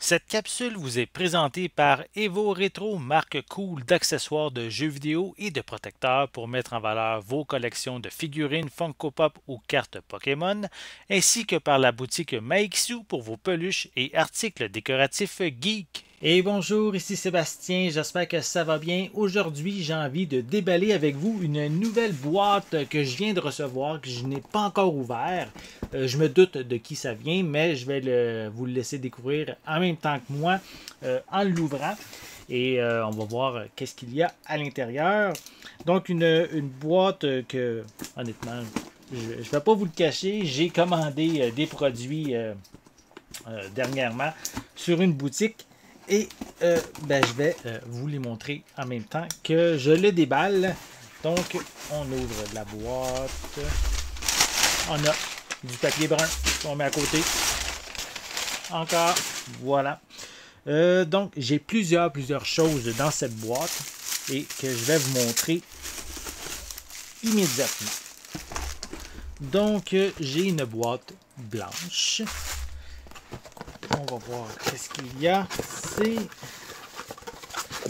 Cette capsule vous est présentée par Evo Retro, marque cool d'accessoires de jeux vidéo et de protecteurs pour mettre en valeur vos collections de figurines Funko Pop ou cartes Pokémon, ainsi que par la boutique Maixu pour vos peluches et articles décoratifs geek. Et bonjour, ici Sébastien, j'espère que ça va bien. Aujourd'hui, j'ai envie de déballer avec vous une nouvelle boîte que je viens de recevoir, que je n'ai pas encore ouvert. Je me doute de qui ça vient, mais je vais vous le laisser découvrir en même temps que moi en l'ouvrant. Et on va voir qu'est-ce qu'il y a à l'intérieur. Donc, une boîte que, honnêtement, je ne vais pas vous le cacher, j'ai commandé des produits dernièrement sur une boutique. Et je vais vous les montrer en même temps que je le déballe. Donc, on ouvre la boîte. On a du papier brun qu'on met à côté. Encore. Voilà. Donc, j'ai plusieurs choses dans cette boîte et que je vais vous montrer immédiatement. Donc, j'ai une boîte blanche. On va voir qu'est-ce qu'il y a. C'est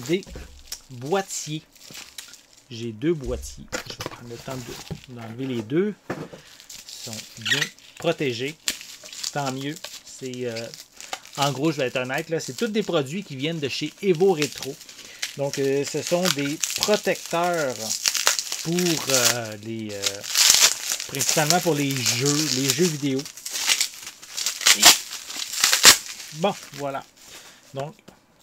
des boîtiers. J'ai deux boîtiers. Je vais prendre le temps d'enlever les deux. Ils sont bien protégés. Tant mieux. En gros, je vais être honnête, là, c'est tous des produits qui viennent de chez Evo Retro. Donc, ce sont des protecteurs pour principalement pour les jeux vidéo. Bon, voilà. Donc,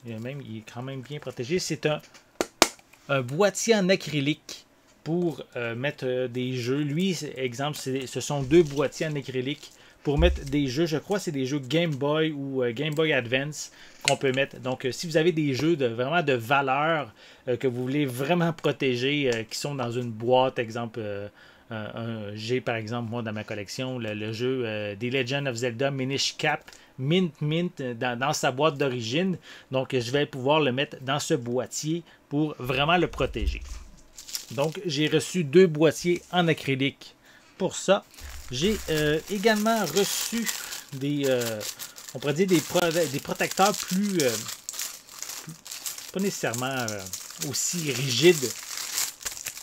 il est quand même bien protégé. C'est un boîtier en acrylique pour mettre des jeux. Lui, exemple, ce sont deux boîtiers en acrylique pour mettre des jeux. Je crois que c'est des jeux Game Boy ou Game Boy Advance qu'on peut mettre. Donc, si vous avez des jeux vraiment de valeur que vous voulez vraiment protéger, qui sont dans une boîte, exemple... j'ai par exemple, moi dans ma collection, le jeu The Legend of Zelda Minish Cap Mint dans sa boîte d'origine. Donc, je vais pouvoir le mettre dans ce boîtier pour vraiment le protéger. Donc, j'ai reçu deux boîtiers en acrylique pour ça. J'ai également reçu on pourrait dire des protecteurs pas nécessairement aussi rigides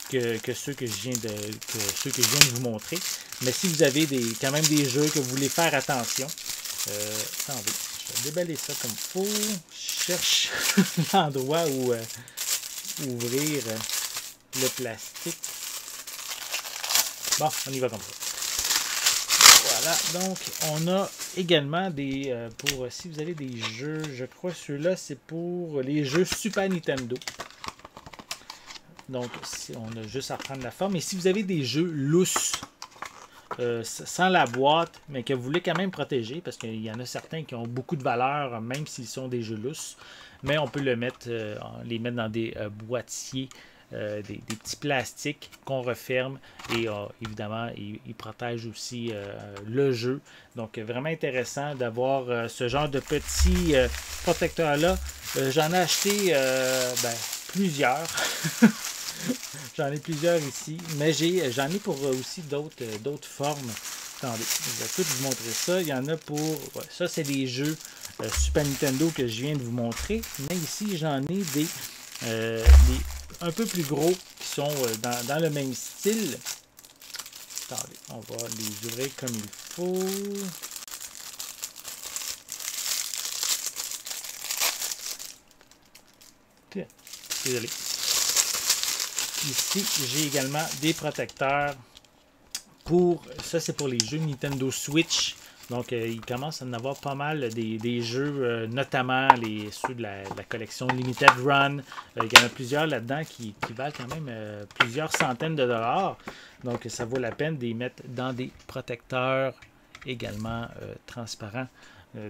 que ceux que je viens de vous montrer. Mais si vous avez quand même des jeux que vous voulez faire attention, attendez, je vais déballer ça comme il faut. Je cherche l'endroit où ouvrir le plastique. Bon, on y va comme ça. Voilà, donc on a également si vous avez des jeux, je crois que ceux-là c'est pour les jeux Super Nintendo. Donc, on a juste à prendre la forme. Et si vous avez des jeux lousses, sans la boîte, mais que vous voulez quand même protéger, parce qu'il y en a certains qui ont beaucoup de valeur, même s'ils sont des jeux lousses, mais on peut les mettre dans des boîtiers, des petits plastiques qu'on referme et évidemment, ils protègent aussi le jeu. Donc, vraiment intéressant d'avoir ce genre de petits protecteurs-là. J'en ai acheté plusieurs. J'en ai plusieurs ici, mais j'en ai pour aussi d'autres formes. Attendez, je vais tout vous montrer ça. Il y en a pour... Ouais, ça, c'est des jeux Super Nintendo que je viens de vous montrer. Mais ici, j'en ai des un peu plus gros qui sont dans le même style. Attendez, on va les ouvrir comme il faut. Désolé. Ici, j'ai également des protecteurs ça c'est pour les jeux Nintendo Switch. Donc, il commence à en avoir pas mal des jeux, notamment ceux de la collection Limited Run. Il y en a plusieurs là-dedans qui valent quand même plusieurs centaines de dollars. Donc, ça vaut la peine de les mettre dans des protecteurs également transparents.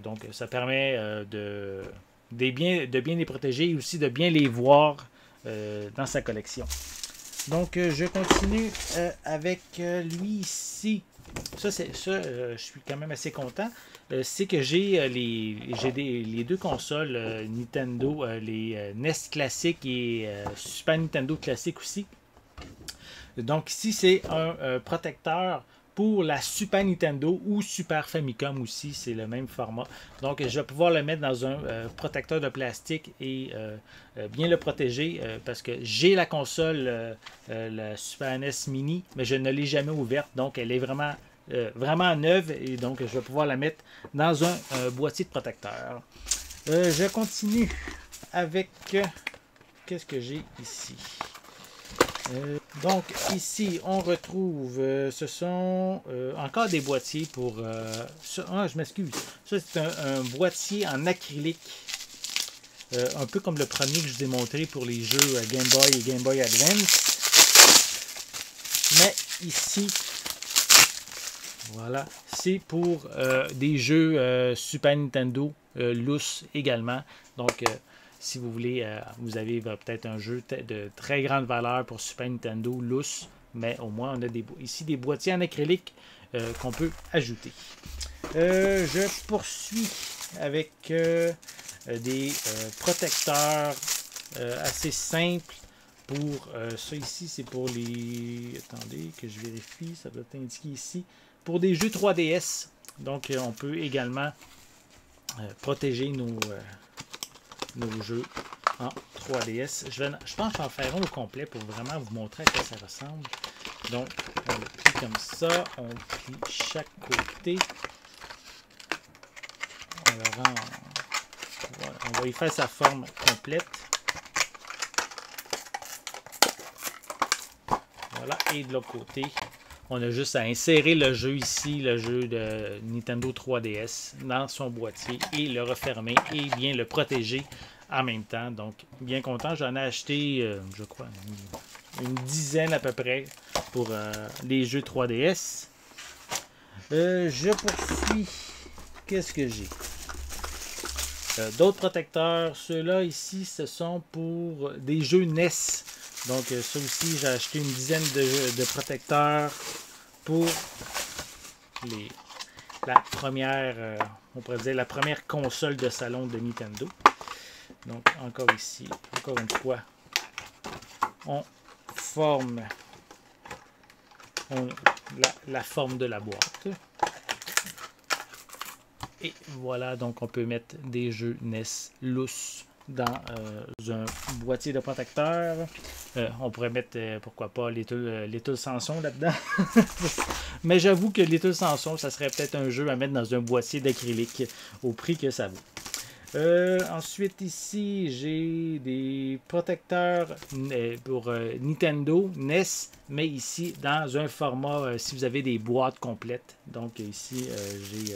Donc, ça permet de bien les protéger et aussi de bien les voir dans sa collection. Donc, je continue avec lui ici. Je suis quand même assez content. C'est que j'ai les deux consoles Nintendo, les NES classiques et Super Nintendo classique aussi. Donc, ici, c'est un protecteur pour la Super Nintendo ou Super Famicom aussi, c'est le même format. Donc je vais pouvoir le mettre dans un protecteur de plastique et bien le protéger parce que j'ai la console, la Super NES Mini, mais je ne l'ai jamais ouverte, donc elle est vraiment neuve et donc je vais pouvoir la mettre dans un boîtier de protecteur. Je continue avec qu'est-ce que j'ai ici. Donc ici on retrouve ce sont encore des boîtiers pour je m'excuse, ça c'est un boîtier en acrylique un peu comme le premier que je vous ai montré pour les jeux Game Boy et Game Boy Advance, mais ici voilà, c'est pour des jeux Super Nintendo loose également. Donc, si vous voulez, vous avez peut-être un jeu de très grande valeur pour Super Nintendo loose, mais au moins on a ici des boîtiers en acrylique qu'on peut ajouter. Je poursuis avec des protecteurs assez simples. Pour ça ici, c'est pour les... Attendez que je vérifie, ça doit être indiqué ici. Pour des jeux 3DS. Donc, on peut également protéger nos jeux en 3DS. Je pense que je vais en faire un au complet pour vraiment vous montrer à quoi ça ressemble. Donc, on le plie comme ça. On plie chaque côté. On le rend... Voilà, on va y faire sa forme complète. Voilà, et de l'autre côté, on a juste à insérer le jeu ici, le jeu de Nintendo 3DS, dans son boîtier et le refermer et bien le protéger en même temps. Donc, bien content, j'en ai acheté, je crois, une dizaine à peu près pour les jeux 3DS. Je poursuis. Qu'est-ce que j'ai? D'autres protecteurs, ceux-là ici, ce sont pour des jeux NES. Donc, ça aussi, j'ai acheté une dizaine de protecteurs pour la première, on pourrait dire, la première console de salon de Nintendo. Donc, encore ici, encore une fois, on forme la forme de la boîte. Et voilà, donc on peut mettre des jeux NES loose dans un boîtier de protecteur. On pourrait mettre, pourquoi pas, Little Samson là-dedans. Mais j'avoue que Little Samson, ça serait peut-être un jeu à mettre dans un boîtier d'acrylique au prix que ça vaut. Ensuite, ici, j'ai des protecteurs pour Nintendo, NES, mais ici, dans un format, si vous avez des boîtes complètes. Donc, ici, j'ai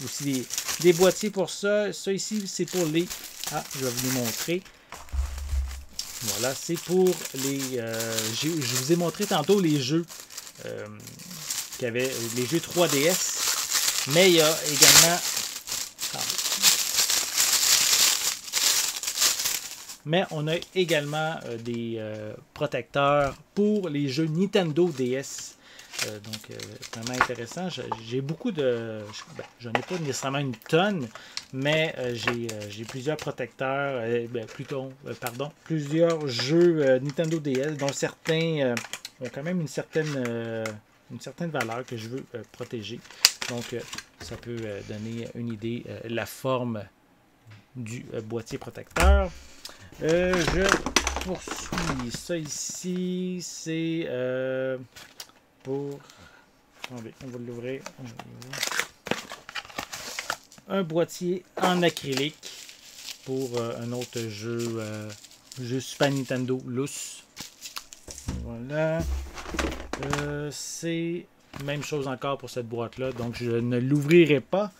aussi des boîtiers pour ça. Ça, ici, c'est pour les... Ah, je vais vous les montrer. Voilà, c'est pour les... je vous ai montré tantôt les jeux qui avaient les jeux 3DS, mais il y a également... Mais on a également des protecteurs pour les jeux Nintendo DS. Donc, vraiment intéressant. J'ai beaucoup de... j'en ai pas nécessairement une tonne, mais j'ai plusieurs protecteurs, plusieurs jeux Nintendo DS, dont certains ont quand même une certaine valeur que je veux protéger. Donc, ça peut donner une idée, la forme du boîtier protecteur. Je poursuis. Ça ici, c'est pour... Attendez, on va l'ouvrir. Un boîtier en acrylique pour un autre jeu, jeu Super Nintendo loose. Voilà. C'est même chose encore pour cette boîte-là, donc je ne l'ouvrirai pas.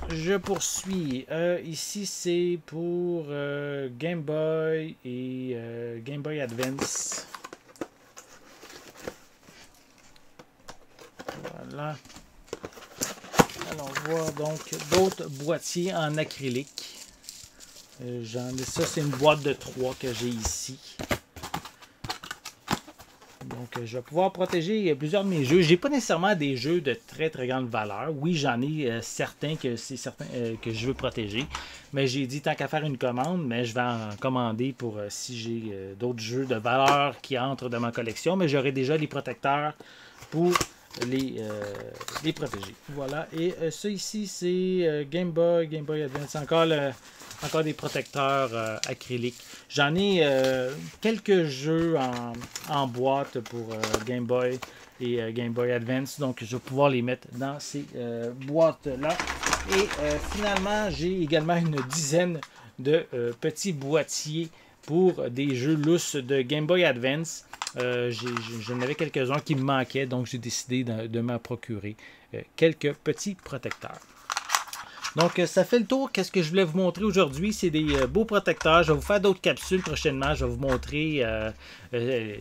Je poursuis. Ici, c'est pour Game Boy et Game Boy Advance. Voilà. Allons voir donc d'autres boîtiers en acrylique. Ça, c'est une boîte de 3 que j'ai ici. Donc, je vais pouvoir protéger plusieurs de mes jeux. Je n'ai pas nécessairement des jeux de très très grande valeur. Oui, j'en ai certains que que je veux protéger. Mais j'ai dit tant qu'à faire une commande, mais je vais en commander pour si j'ai d'autres jeux de valeur qui entrent dans ma collection. Mais j'aurai déjà les protecteurs pour les protéger. Voilà. Et ça ici, c'est Game Boy Advance. Encore des protecteurs acryliques. J'en ai quelques jeux en boîte pour Game Boy et Game Boy Advance. Donc, je vais pouvoir les mettre dans ces boîtes-là. Et finalement, j'ai également une dizaine de petits boîtiers pour des jeux lousses de Game Boy Advance. J'en avais quelques-uns qui me manquaient, donc j'ai décidé de m'en procurer quelques petits protecteurs. Donc, ça fait le tour. Qu'est-ce que je voulais vous montrer aujourd'hui? C'est des beaux protecteurs. Je vais vous faire d'autres capsules prochainement. Je vais vous montrer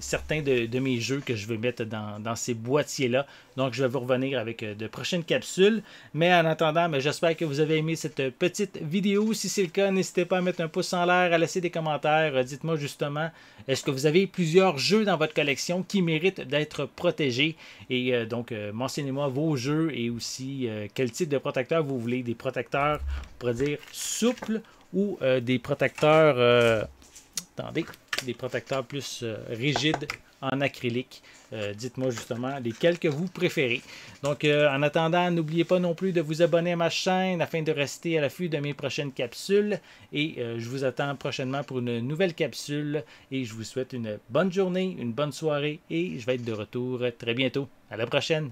certains de mes jeux que je vais mettre dans ces boîtiers-là. Donc, je vais vous revenir avec de prochaines capsules. Mais en attendant, j'espère que vous avez aimé cette petite vidéo. Si c'est le cas, n'hésitez pas à mettre un pouce en l'air, à laisser des commentaires. Dites-moi justement, est-ce que vous avez plusieurs jeux dans votre collection qui méritent d'être protégés? Et donc, mentionnez-moi vos jeux et aussi quel type de protecteur vous voulez. Des protecteurs, on pourrait dire, souples ou des protecteurs, des protecteurs plus rigides en acrylique. Dites-moi justement lesquels que vous préférez. Donc, en attendant, n'oubliez pas non plus de vous abonner à ma chaîne afin de rester à l'affût de mes prochaines capsules. Et je vous attends prochainement pour une nouvelle capsule. Et je vous souhaite une bonne journée, une bonne soirée et je vais être de retour très bientôt. À la prochaine!